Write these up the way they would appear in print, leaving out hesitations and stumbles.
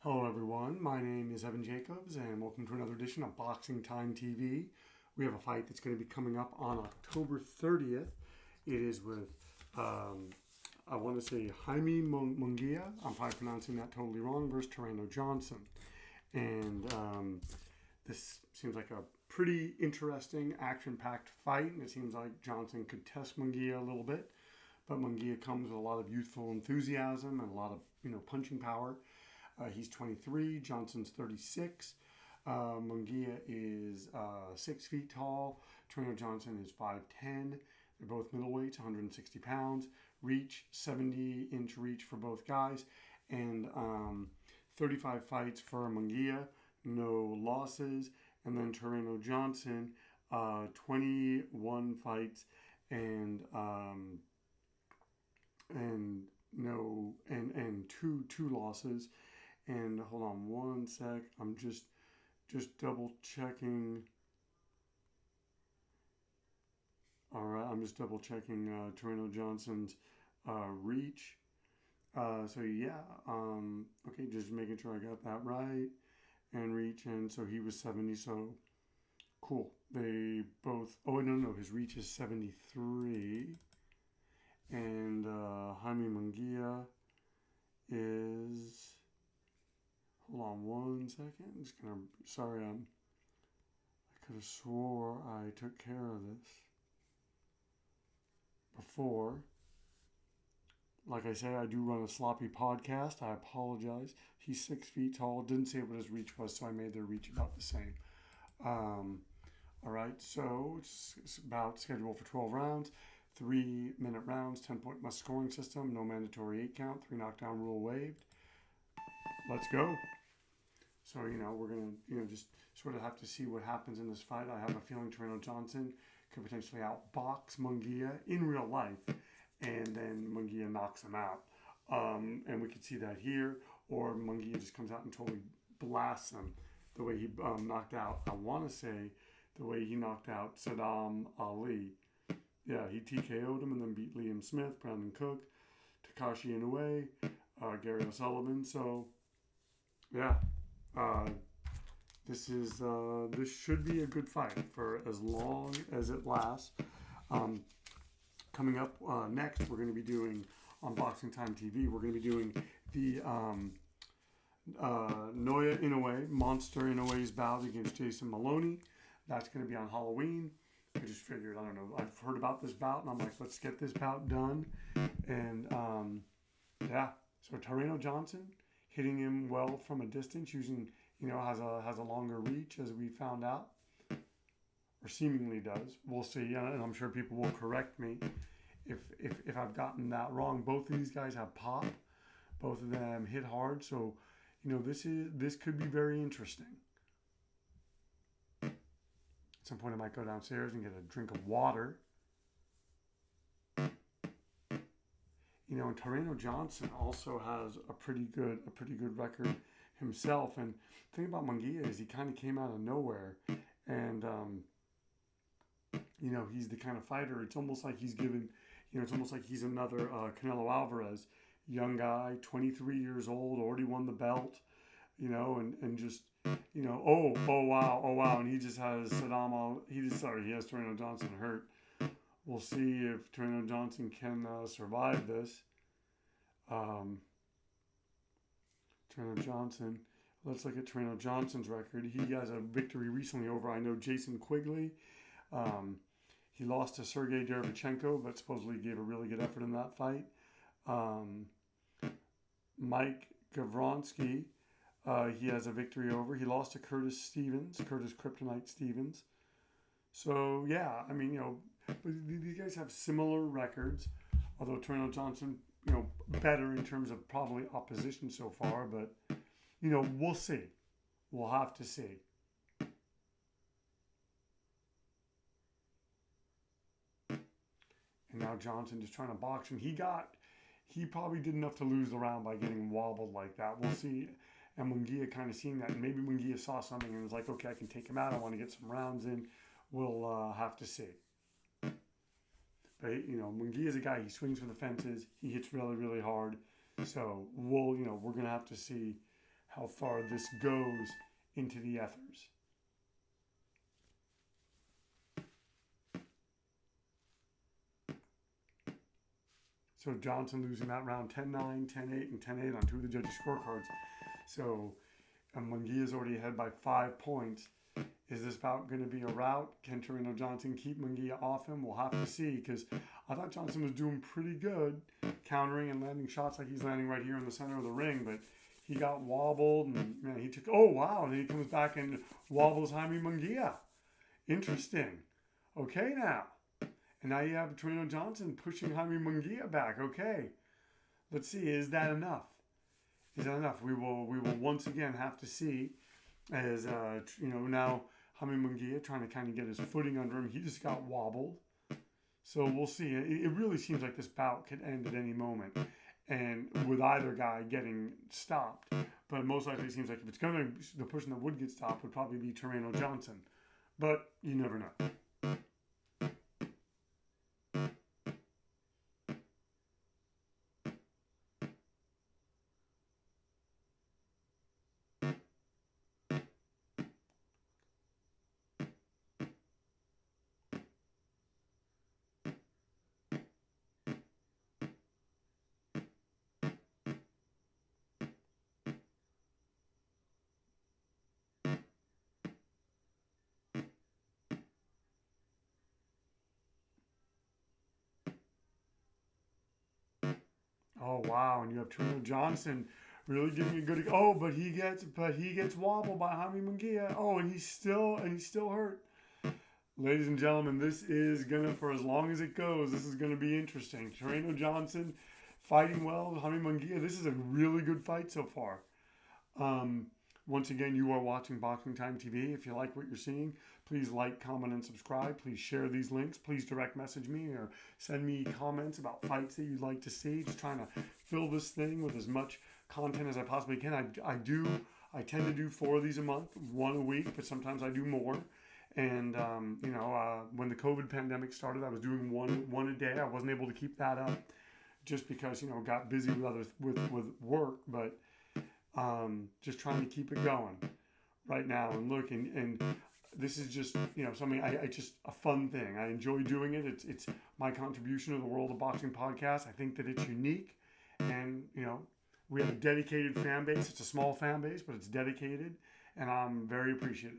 Hello everyone, my name is Evan Jacobs and welcome to another edition of Boxing Time TV. We have a fight that's going to be coming up on October 30th. It is with, I want to say Jaime Munguia, I'm probably pronouncing that totally wrong, versus Tureano Johnson. And this seems like a pretty interesting, action-packed fight, and it seems like Johnson could test Munguia a little bit. But Munguia comes with a lot of youthful enthusiasm and a lot of, punching power. He's 23, Johnson's 36. Munguia is 6 feet tall. Tureano Johnson is 5'10". They're both middleweights, 160 pounds. Reach, 70-inch reach for both guys. And 35 fights for Munguia, no losses. And then Tureano Johnson, 21 fights and two losses. And hold on one sec. I'm just double checking. All right, I'm just double checking Tureano Johnson's reach. Okay, just making sure I got that right. And reach, and so he was 70. So cool. They both. Oh no, his reach is 73. And Jaime Munguia is. Hold on one second. I'm just gonna. Sorry, I could have swore I took care of this before. Like I say, I do run a sloppy podcast. I apologize. He's 6 feet tall. Didn't say what his reach was, so I made their reach about the same. All right, so it's about scheduled for 12 rounds. 3-minute rounds, 10-point must scoring system, no mandatory 8 count, 3 knockdown rule waived. Let's go. So, we're going to, just sort of have to see what happens in this fight. I have a feeling Tureano Johnson could potentially outbox Munguia in real life, and then Munguia knocks him out. And we could see that here, or Munguia just comes out and totally blasts him the way he knocked out, I want to say, the way he knocked out Saddam Ali. Yeah, he TKO'd him and then beat Liam Smith, Brandon Cook, Takashi Inoue, Gary O'Sullivan. So, yeah, this should be a good fight for as long as it lasts. Coming up next, we're going to be doing on Boxing Time TV. We're going to be doing the Naoya Inoue, Monster Inoue's bout against Jason Maloney. That's going to be on Halloween. I just figured, I don't know, I've heard about this bout, and I'm like, let's get this bout done. And, so Tureano Johnson hitting him well from a distance, using, has a longer reach, as we found out, or seemingly does. We'll see, and I'm sure people will correct me if I've gotten that wrong. Both of these guys have pop. Both of them hit hard, so, this could be very interesting. At some point, I might go downstairs and get a drink of water. And Tureano Johnson also has a pretty good record himself. And the thing about Munguia is he kind of came out of nowhere, and he's the kind of fighter. It's almost like he's given, it's almost like he's another Canelo Alvarez, young guy, 23 years old, already won the belt, and just. Oh wow, and he just has he has Tureano Johnson hurt. We'll see if Tureano Johnson can survive this. Tureano Johnson, let's look at Tureano Johnson's record. He has a victory recently over, I know, Jason Quigley. He lost to Sergey Derevchenko, but supposedly gave a really good effort in that fight. Mike Gavronsky, he has a victory over. He lost to Curtis Kryptonite Stevens. So, yeah, these guys have similar records, although Tureano Johnson, better in terms of probably opposition so far, but, we'll see. We'll have to see. And now Johnson just trying to box, and he probably did enough to lose the round by getting wobbled like that. We'll see. And Munguia kind of seeing that, and maybe Munguia saw something and was like, okay, I can take him out. I want to get some rounds in. We'll have to see. But, Munguia is a guy, he swings for the fences. He hits really, really hard. So, we're going to have to see how far this goes into the ethers. So Johnson losing that round 10-9, 10-8, and 10-8 on two of the judges' scorecards. So Munguia's already ahead by 5 points. Is this bout going to be a rout? Can Tureano Johnson keep Munguia off him? We'll have to see, because I thought Johnson was doing pretty good, countering and landing shots like he's landing right here in the center of the ring, but he got wobbled, and man, he took, oh wow, and then he comes back and wobbles Jaime Munguia. Interesting. Okay now. And now you have Tureano Johnson pushing Jaime Munguia back. Okay. Let's see, is that enough? Is that enough? We will once again have to see, as now Jaime Munguia trying to kind of get his footing under him. He just got wobbled. So we'll see. It really seems like this bout could end at any moment, and with either guy getting stopped. But most likely it seems like if it's going to, the person that would get stopped would probably be Tureano Johnson. But you never know. Oh wow, and you have Tureano Johnson really giving a good. Oh, but he gets wobbled by Jaime Munguia. Oh, and he's still hurt. Ladies and gentlemen, this is gonna, for as long as it goes, this is gonna be interesting. Tureano Johnson fighting well with Jaime Munguia. This is a really good fight so far. Once again, you are watching Boxing Time TV. If you like what you're seeing, please like, comment, and subscribe. Please share these links. Please direct message me or send me comments about fights that you'd like to see. Just trying to fill this thing with as much content as I possibly can. I tend to do 4 of these a month, 1 a week, but sometimes I do more. And when the COVID pandemic started, I was doing one a day. I wasn't able to keep that up just because got busy with work, but just trying to keep it going right now. And look, and this is just something I just a fun thing. I enjoy doing it. It's my contribution to the World of Boxing podcast. I think that it's unique, and we have a dedicated fan base. It's a small fan base, but it's dedicated, and I'm very appreciative.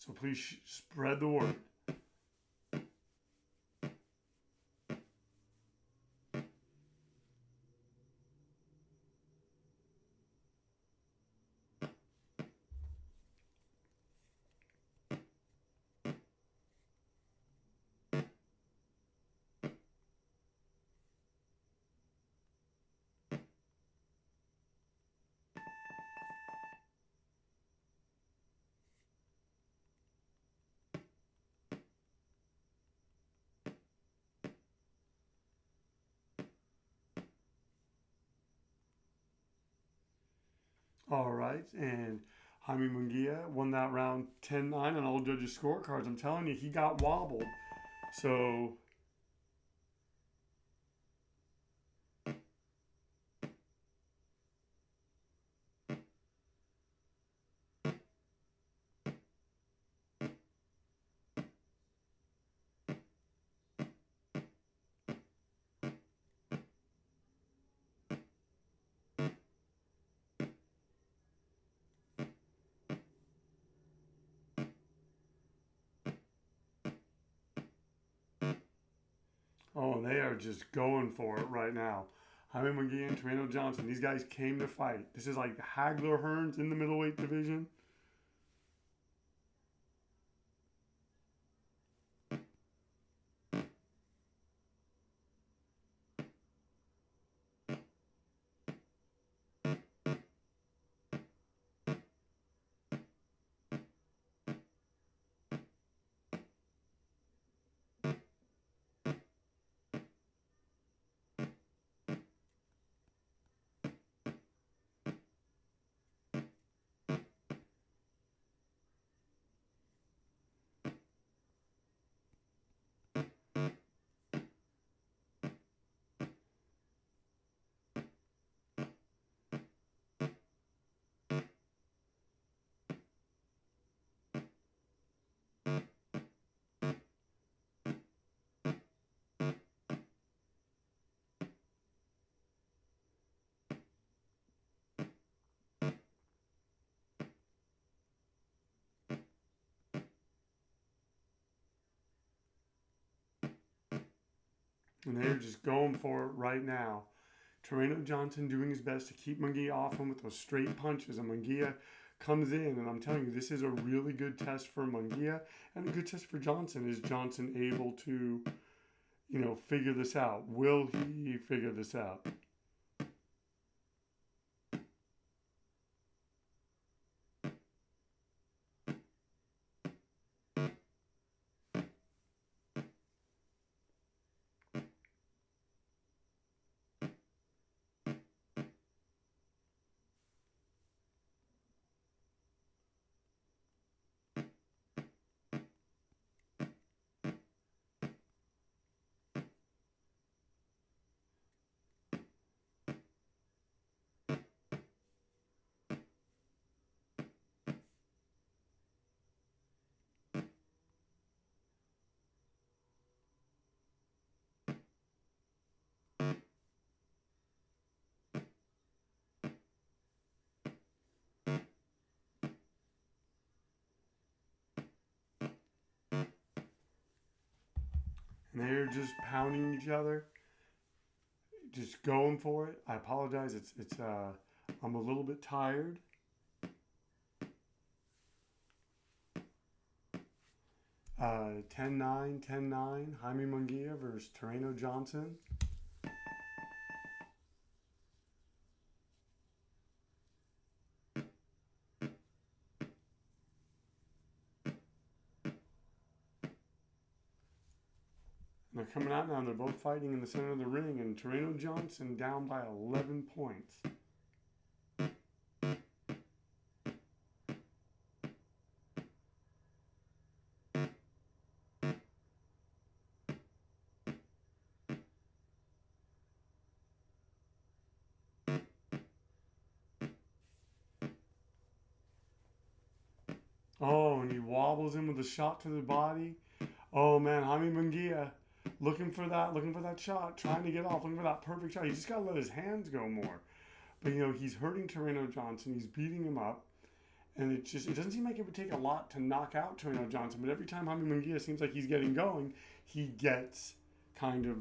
So please spread the word. All right, and Jaime Munguia won that round 10-9 on all judges' scorecards. I'm telling you, he got wobbled. So they are just going for it right now. Jaime Munguia and Tureano Johnson, these guys came to fight. This is like Hagler Hearns in the middleweight division. And they're just going for it right now. Tureano Johnson doing his best to keep Munguia off him with those straight punches. And Munguia comes in, and I'm telling you, this is a really good test for Munguia and a good test for Johnson. Is Johnson able to, figure this out? Will he figure this out? And they're just pounding each other, just going for it. I apologize. I'm a little bit tired. 10-9, 10-9. Jaime Munguia versus Tureano Johnson. And they're coming out now, and they're both fighting in the center of the ring, and Tureano Johnson down by 11 points. Oh, and he wobbles in with a shot to the body. Oh man, Jaime Munguia looking for that shot, trying to get off, looking for that perfect shot. He just gotta let his hands go more. But he's hurting Tureano Johnson. He's beating him up. And it doesn't seem like it would take a lot to knock out Tureano Johnson. But every time Jaime Munguia seems like he's getting going, he gets kind of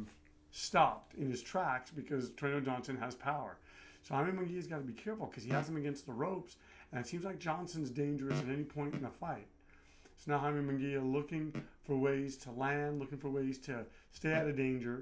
stopped in his tracks because Tureano Johnson has power. So Jaime Munguia's got to be careful because he has him against the ropes. And it seems like Johnson's dangerous at any point in the fight. So now Jaime Munguia looking for ways to land, looking for ways to stay out of danger.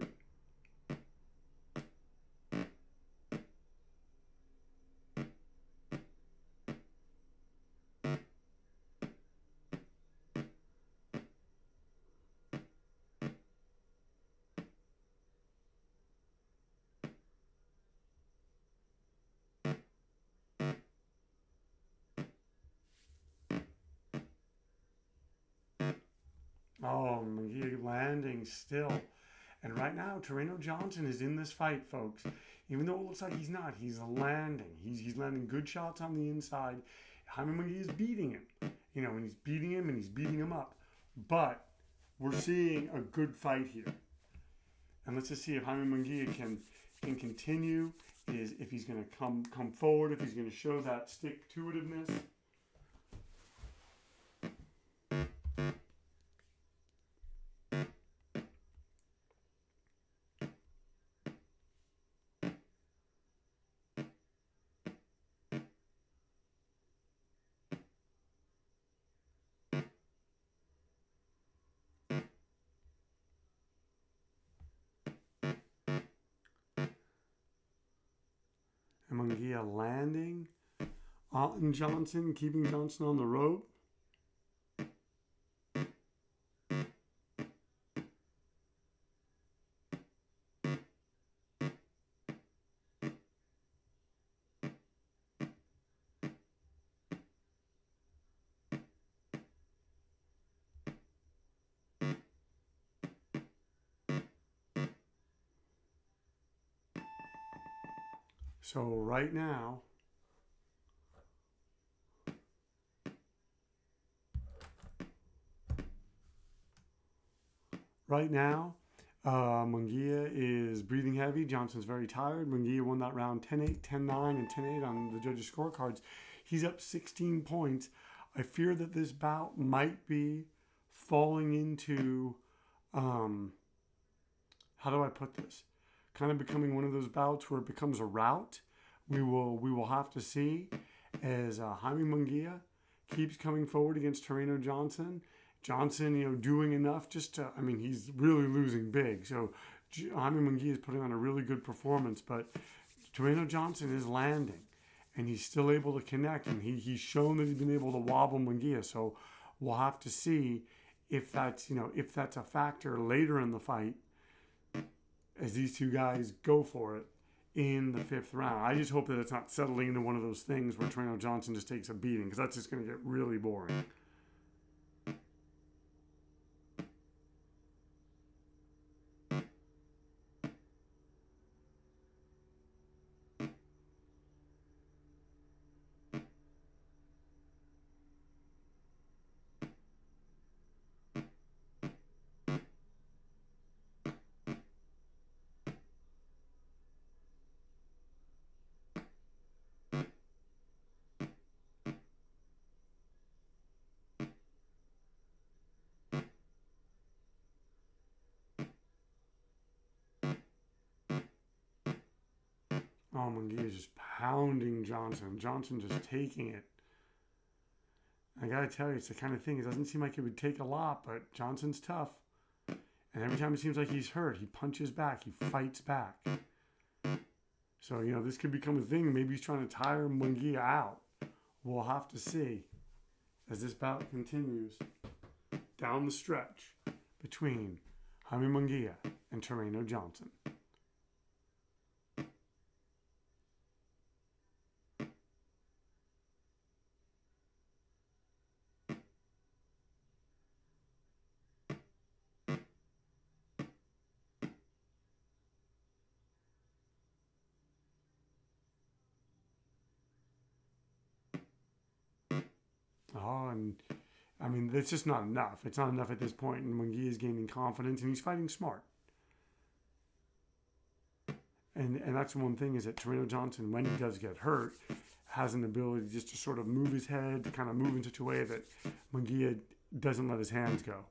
Oh, Munguia landing still. And right now, Tureano Johnson is in this fight, folks. Even though it looks like he's not, he's landing. He's landing good shots on the inside. Jaime Munguia is beating him. And he's beating him and he's beating him up. But we're seeing a good fight here. And let's just see if Jaime Munguia can continue, if he's going to come forward, if he's going to show that stick-to-itiveness. And Munguia landing on Johnson, keeping Johnson on the rope. So right now, Munguia is breathing heavy. Johnson's very tired. Munguia won that round 10-8, 10-9, and 10-8 on the judges' scorecards. He's up 16 points. I fear that this bout might be falling into how do I put this? Kind of becoming one of those bouts where it becomes a rout. We will have to see as Jaime Munguia keeps coming forward against Tureano Johnson. Johnson, doing enough just to, he's really losing big. So Jaime Munguia is putting on a really good performance, but Tureano Johnson is landing, and he's still able to connect, and he's shown that he's been able to wobble Munguia. So we'll have to see if that's a factor later in the fight as these two guys go for it in the 5th round. I just hope that it's not settling into one of those things where Tureano Johnson just takes a beating, because that's just going to get really boring. Oh, Munguia is just pounding Johnson. Johnson just taking it. I gotta tell you, it's the kind of thing, it doesn't seem like it would take a lot, but Johnson's tough. And every time it seems like he's hurt, he punches back, he fights back. So, this could become a thing. Maybe he's trying to tire Munguia out. We'll have to see as this bout continues down the stretch between Jaime Munguia and Tureano Johnson. Oh, and that's just not enough. It's not enough at this point, and Munguia is gaining confidence, and he's fighting smart. And that's one thing, is that Tureano Johnson, when he does get hurt, has an ability just to sort of move his head, to kind of move in such a way that Munguia doesn't let his hands go.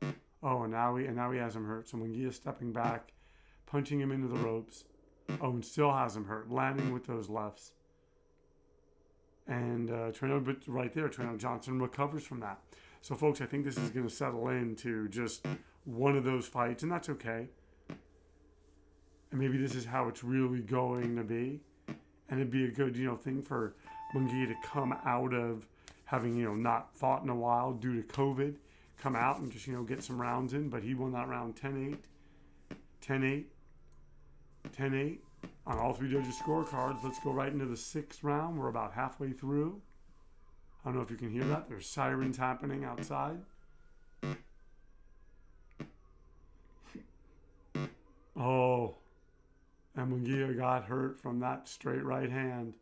Oh, and now he has him hurt. So Munguia stepping back, punching him into the ropes. Oh, and still has him hurt, landing with those lefts. And Tureano Johnson recovers from that. So, folks, I think this is going to settle into just one of those fights, and that's okay. And maybe this is how it's really going to be. And it'd be a good, thing for Munguia to come out of having, not fought in a while due to COVID, come out and just, get some rounds in. But he won that round 10-8, 10-8, 10-8. On all three judges' scorecards. Let's go right into the 6th round. We're about halfway through. I don't know if you can hear that. There's sirens happening outside. Oh, and Munguia got hurt from that straight right hand.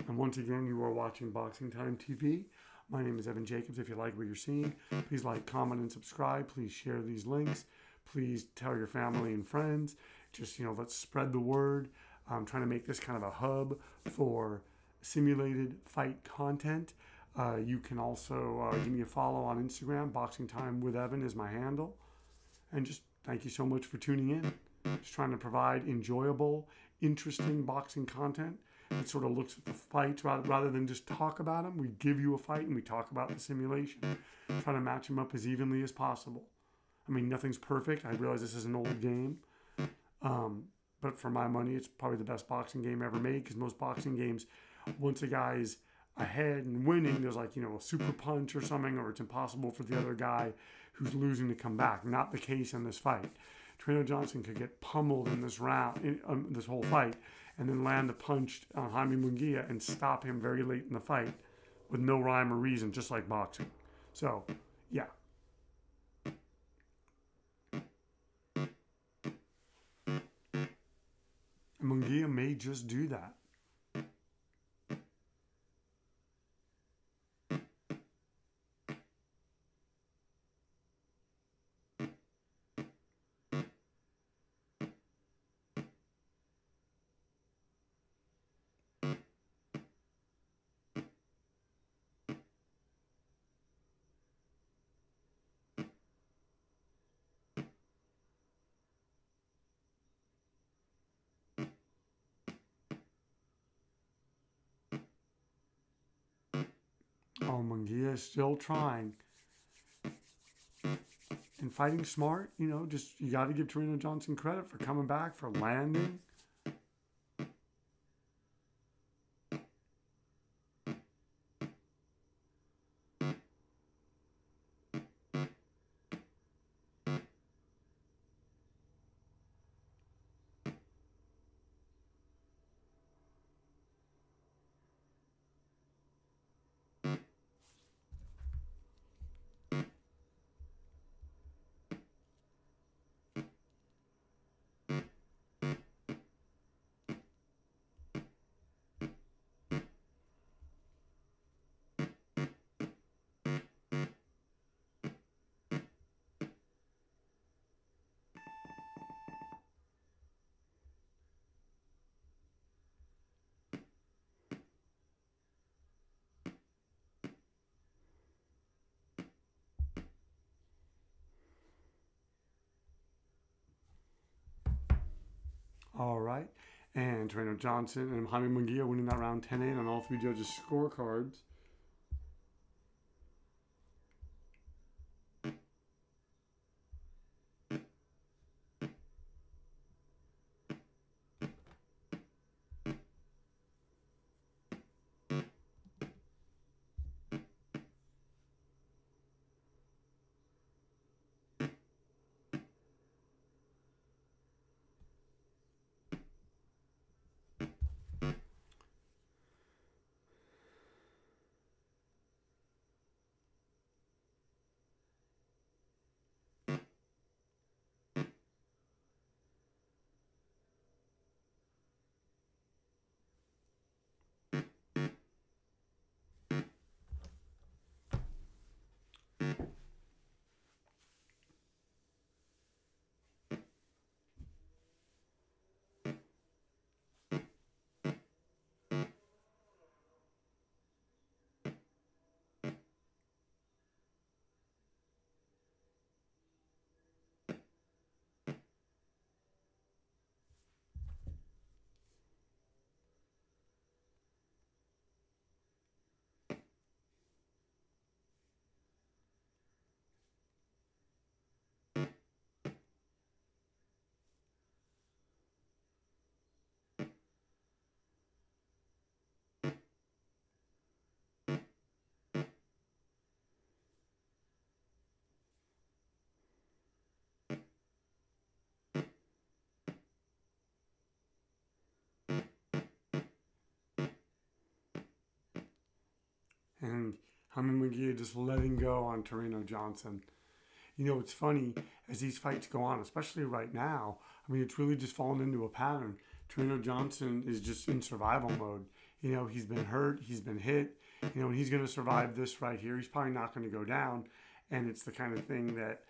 And once again, you are watching Boxing Time TV. My name is Evan Jacobs. If you like what you're seeing, please like, comment, and subscribe. Please share these links. Please tell your family and friends. Just, let's spread the word. I'm trying to make this kind of a hub for simulated fight content. You can also give me a follow on Instagram. Boxing Time with Evan is my handle. And just thank you so much for tuning in. Just trying to provide enjoyable, interesting boxing content. It sort of looks at the fights rather than just talk about them. We give you a fight and we talk about the simulation. Try to match them up as evenly as possible. Nothing's perfect. I realize this is an old game. But for my money, it's probably the best boxing game ever made, because most boxing games, once a guy's ahead and winning, there's like, a super punch or something, or it's impossible for the other guy who's losing to come back. Not the case in this fight. Tureano Johnson could get pummeled in this round, this whole fight, and then land a punch on Jaime Munguia and stop him very late in the fight with no rhyme or reason, just like boxing. So, yeah. Munguia may just do that. Oh, Munguia is still trying. And fighting smart, just you got to give Tureano Johnson credit for coming back, for landing. All right. And Tureano Johnson and Jaime Munguia winning that round 10-8 on all three judges' scorecards. And Jaime Munguia just letting go on Tureano Johnson. It's funny as these fights go on, especially right now. I mean, it's really just fallen into a pattern. Tureano Johnson is just in survival mode. He's been hurt, he's been hit, and he's going to survive this right here. He's probably not going to go down. And it's the kind of thing that,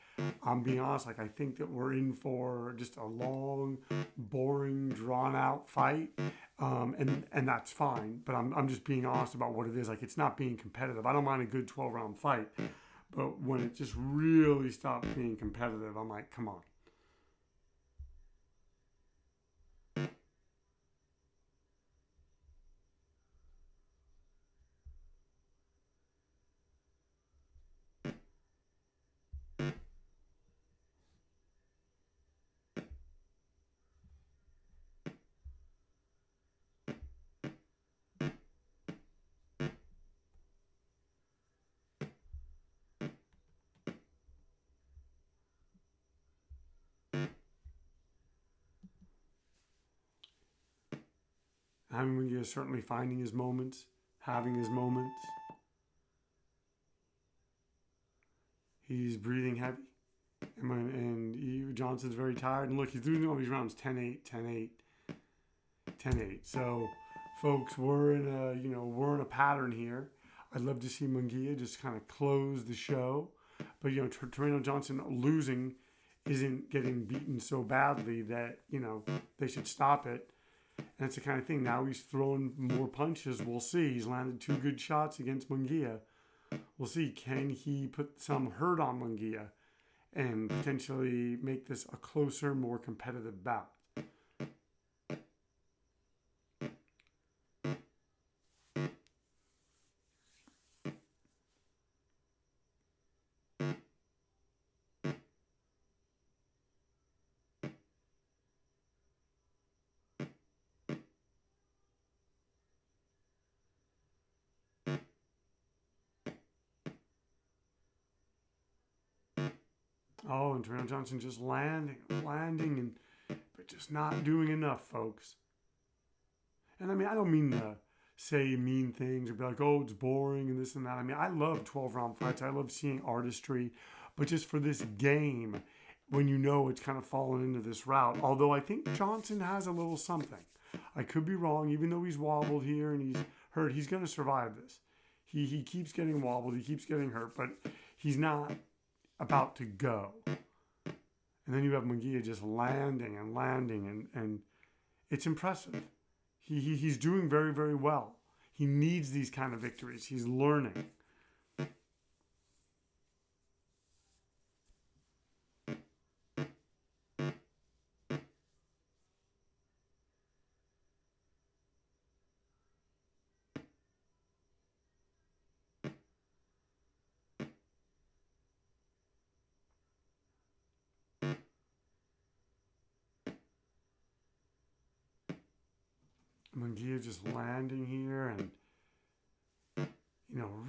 I'm being honest, I think that we're in for just a long, boring, drawn-out fight. And that's fine. But I'm just being honest about what it is. Like, it's not being competitive. I don't mind a good 12-round fight. But when it just really stops being competitive, I'm like, come on. I mean, he is certainly finding his moments, having his moments. He's breathing heavy. And Johnson's very tired. And look, he's losing all these rounds 10-8, 10-8, 10-8. So, folks, we're in a pattern here. I'd love to see Munguia just kind of close the show. But, Tureano Johnson losing isn't getting beaten so badly that, they should stop it. And it's the kind of thing. Now he's throwing more punches. We'll see. He's landed 2 good shots against Munguia. We'll see. Can he put some hurt on Munguia and potentially make this a closer, more competitive bout? Oh, and Tureano Johnson just landing, but just not doing enough, folks. And I mean, I don't mean to say mean things or be like, oh, it's boring and this and that. I mean, I love 12-round fights. I love seeing artistry. But just for this game, when you know it's kind of fallen into this route, although I think Johnson has a little something. I could be wrong, even though he's wobbled here and he's hurt, he's going to survive this. He keeps getting wobbled, he keeps getting hurt, but he's not about to go. And then you have Munguia just landing and it's impressive. He's doing very, very well. He needs these kind of victories. He's learning. Munguia just landing here and,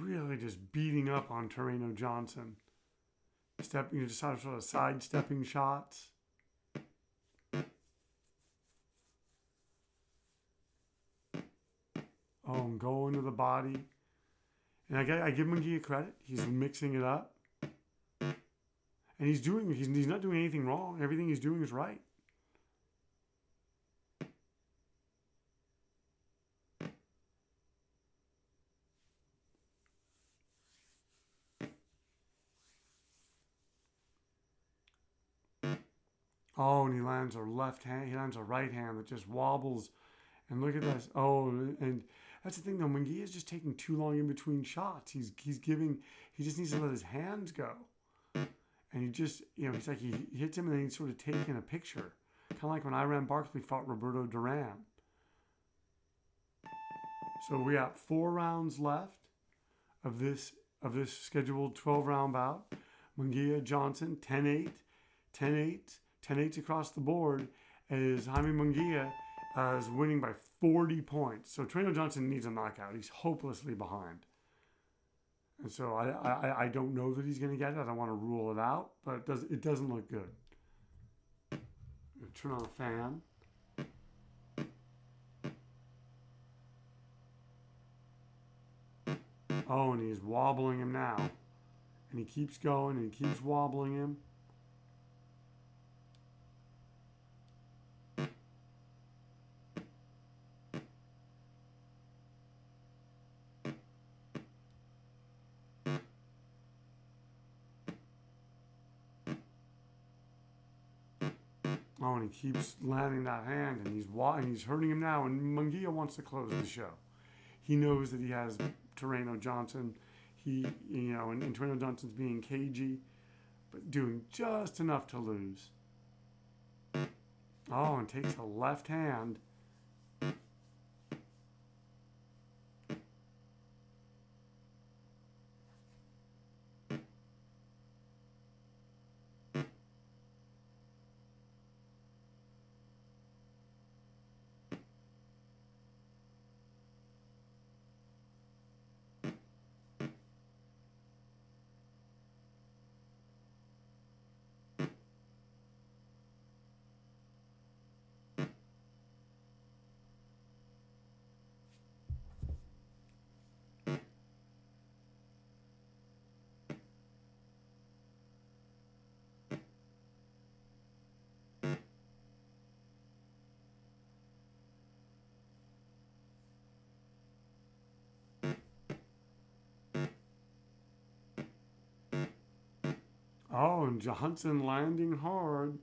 really just beating up on Tureano Johnson. Just sort of sidestepping shots. Oh, and going to the body. And I give Munguia credit. He's mixing it up. And he's not doing anything wrong. Everything he's doing is right. Oh, and he lands a left hand. He lands a right hand that just wobbles. And look at this. Oh, and that's the thing though. Munguia is just taking too long in between shots. He just needs to let his hands go. And it's like he hits him and then he's sort of taking a picture. Kind of like when Iran Barkley fought Roberto Duran. So we got 4 rounds left of this scheduled 12-round bout. Munguia Johnson 10-8, 10-8, 10-8 across the board as Jaime Munguia is winning by 40 points. So Tureano Johnson needs a knockout. He's hopelessly behind. And so I don't know that he's going to get it. I don't want to rule it out, but it doesn't look good. Turn on a fan. Oh, and he's wobbling him now. And he keeps going and he keeps wobbling him. Oh, and he keeps landing that hand, and he's hurting him now. And Munguia wants to close the show. He knows that he has Tureano Johnson. And Tureano Johnson's being cagey, but doing just enough to lose. Oh, and takes a left hand. Oh, and Johnson landing hard.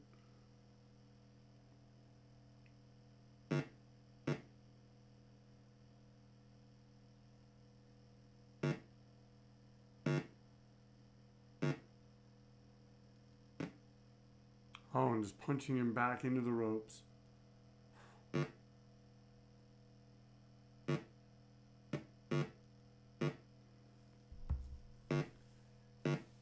Oh, and just punching him back into the ropes.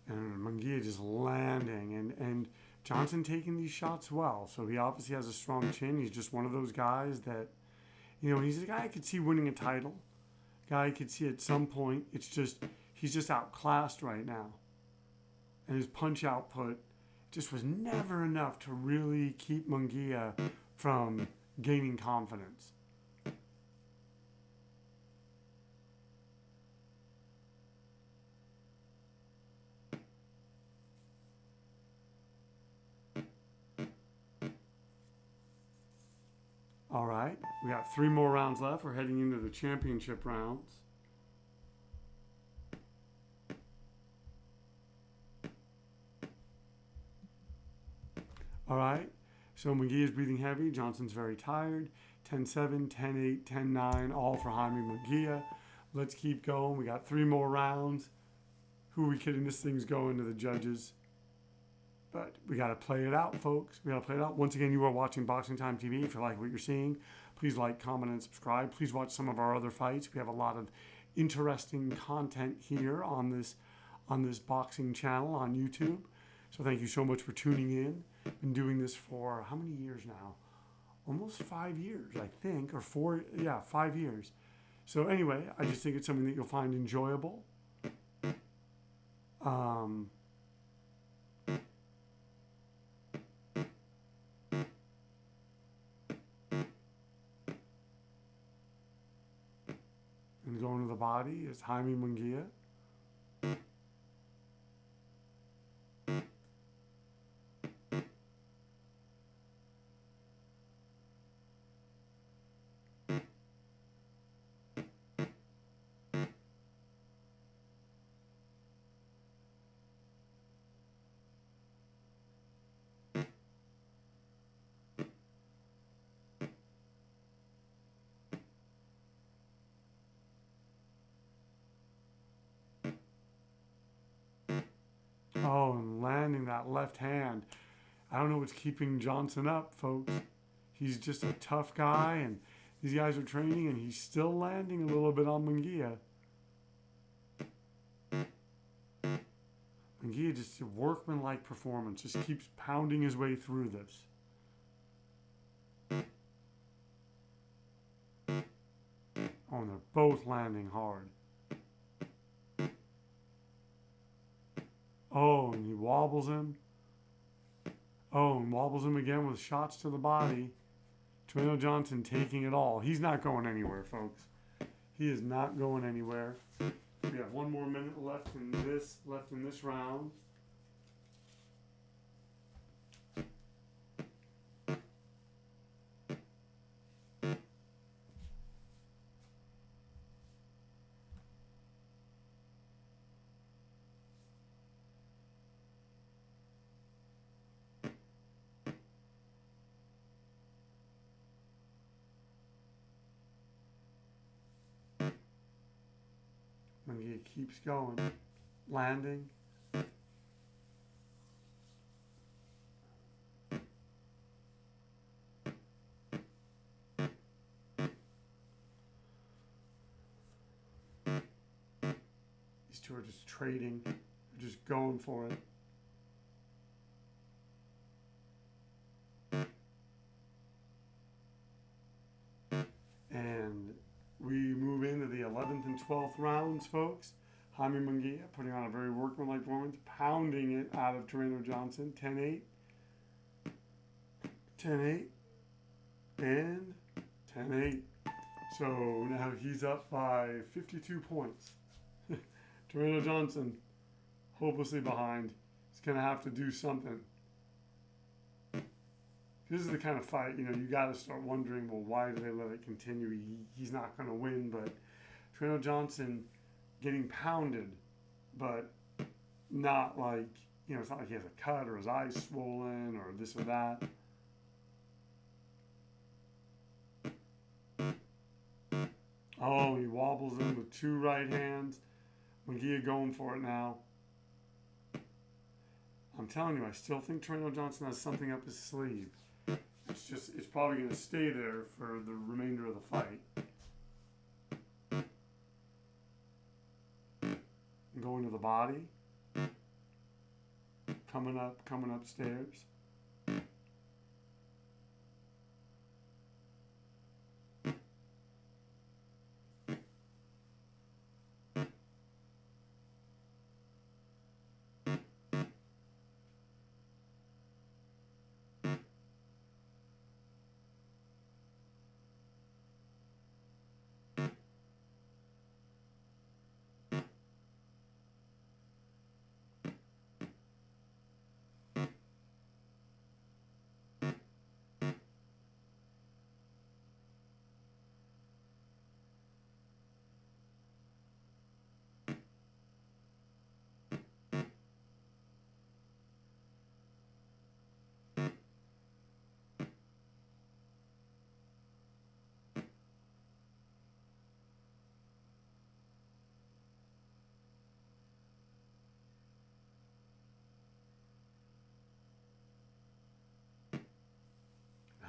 And Munguia just landing and Johnson taking these shots well. So he obviously has a strong chin. He's just one of those guys that, he's a guy I could see winning a title. Guy I could see at some point. It's just, he's just outclassed right now. And his punch output just was never enough to really keep Munguia from gaining confidence. All right, we got 3 more rounds left. We're heading into the championship rounds. All right, so Munguia is breathing heavy. Johnson's very tired. 10-7, 10-8, 10-9, all for Jaime Munguia. Let's keep going. We got 3 more rounds. Who are we kidding? This thing's going to the judges. But we got to play it out, folks. We got to play it out. Once again, you are watching Boxing Time TV. If you like what you're seeing, please like, comment, and subscribe. Please watch some of our other fights. We have a lot of interesting content here on this boxing channel on YouTube. So thank you so much for tuning in. Been doing this for how many years now? Almost 5 years, I think, or 4. Yeah, 5 years. So anyway, I just think it's something that you'll find enjoyable. And going to the body is Jaime Munguia. Oh, and landing that left hand. I don't know what's keeping Johnson up, folks. He's just a tough guy, and these guys are training, and he's still landing a little bit on Munguia. Munguia just a workmanlike performance, just keeps pounding his way through this. Oh, and they're both landing hard. Oh, and he wobbles him. Oh, and wobbles him again with shots to the body. Tureano Johnson taking it all. He's not going anywhere, folks. He is not going anywhere. We have 1 more minute left in this round. Munguia keeps going, landing. These two are just trading, they're just going for it. And we move into the 11th and 12th rounds, folks. Jaime Munguia putting on a very workmanlike performance, pounding it out of Tureano Johnson. 10-8, 10-8, and 10-8. So now he's up by 52 points. Tureano Johnson, hopelessly behind. He's going to have to do something. This is the kind of fight, you got to start wondering, well, why do they let it continue? He's not going to win, but Tureano Johnson getting pounded, but not like, it's not like he has a cut or his eyes swollen or this or that. Oh, he wobbles him with 2 right hands. Munguia going for it now. I'm telling you, I still think Tureano Johnson has something up his sleeve. It's probably going to stay there for the remainder of the fight. Going to the body. Coming upstairs.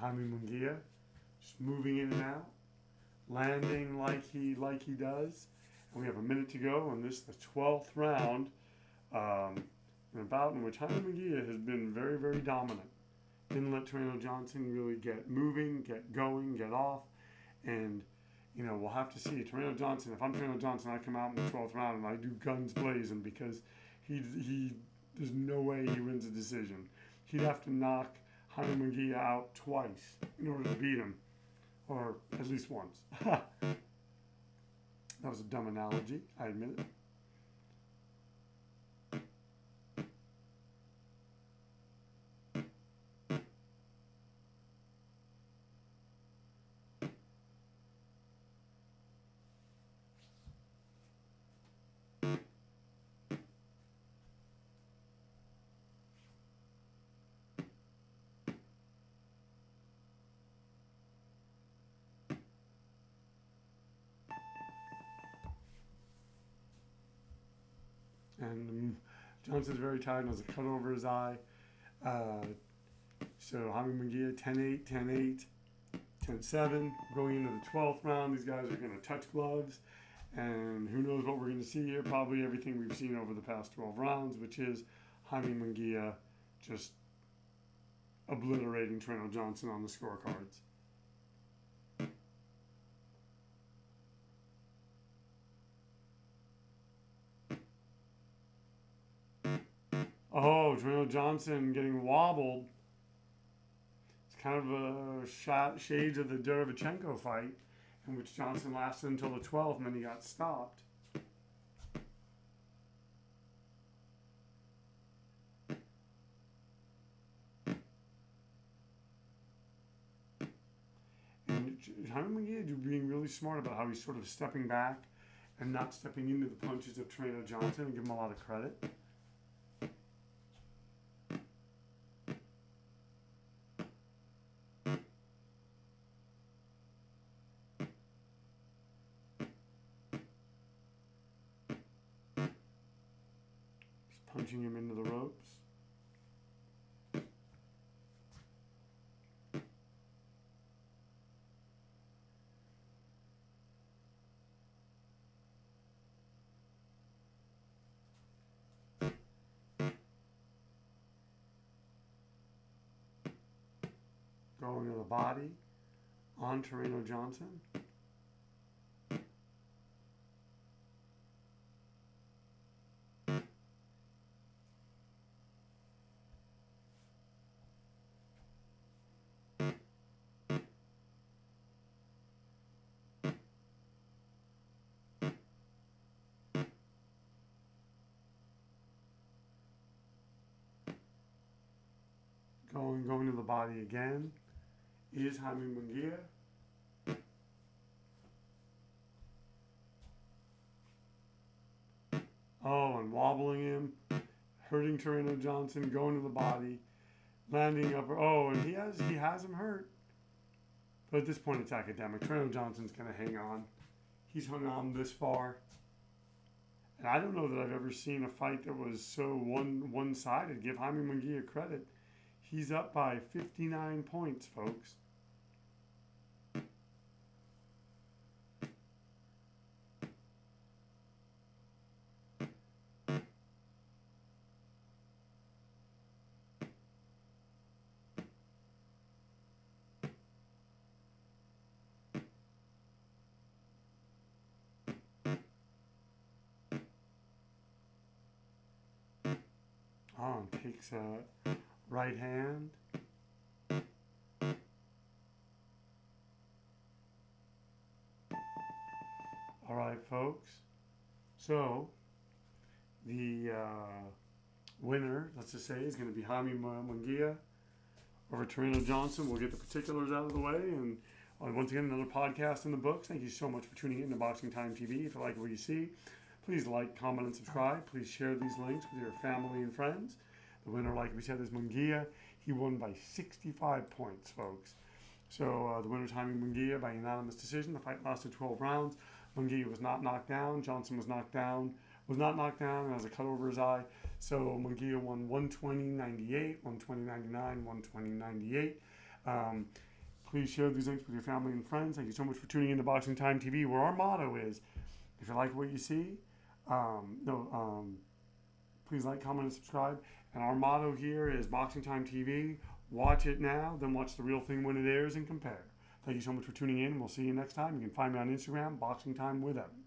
Jaime Munguia, just moving in and out, landing like he does. And we have a minute to go, and this is the 12th round. In a bout in which Jaime Munguia has been very, very dominant. Didn't let Tureano Johnson really get moving, get going, get off. And, we'll have to see. Tureano Johnson, if I'm Tureano Johnson, I come out in the 12th round and I do guns blazing because there's no way he wins a decision. He'd have to knock Jaime Munguia out twice in order to beat him. Or at least once. That was a dumb analogy, I admit it. And Johnson's very tired and has a cut over his eye. So Jaime Munguia 10-8, 10-8, 10-7. Going into the 12th round, these guys are going to touch gloves. And who knows what we're going to see here. Probably everything we've seen over the past 12 rounds, which is Jaime Munguia just obliterating Tureano Johnson on the scorecards. Oh, Tureano Johnson getting wobbled. It's kind of a shades of the Derevchenko fight, in which Johnson lasted until the 12th and then he got stopped. And Jaime Munguia being really smart about how he's sort of stepping back and not stepping into the punches of Tureano Johnson, and give him a lot of credit. Punching him into the ropes. Going to the body on Tureano Johnson. Going to the body again is Jaime Munguia. Oh, and wobbling him, hurting Tureano Johnson, going to the body, landing up. Oh, and he has him hurt. But at this point, it's academic. Tureano Johnson's going to hang on. He's hung on this far. And I don't know that I've ever seen a fight that was so one-sided. Give Jaime Munguia credit. He's up by 59 points, folks. Oh, and takes a right hand. All right, folks. So, the winner, let's just say, is going to be Jaime Munguia over Tureano Johnson. We'll get the particulars out of the way. And once again, another podcast in the books. Thank you so much for tuning in to Boxing Time TV. If you like what you see, please like, comment, and subscribe. Please share these links with your family and friends. The winner, like we said, is Munguia. He won by 65 points, folks. So the winner is Jaime Munguia by unanimous decision. The fight lasted 12 rounds. Munguia was not knocked down. Johnson was not knocked down, and has a cut over his eye. So Munguia won 120-98, 120-99, 120-98. Please share these links with your family and friends. Thank you so much for tuning in to Boxing Time TV, where our motto is, if you like what you see, please like, comment, and subscribe. And our motto here is Boxing Time TV. Watch it now, then watch the real thing when it airs and compare. Thank you so much for tuning in. We'll see you next time. You can find me on Instagram, Boxing Time with Evan.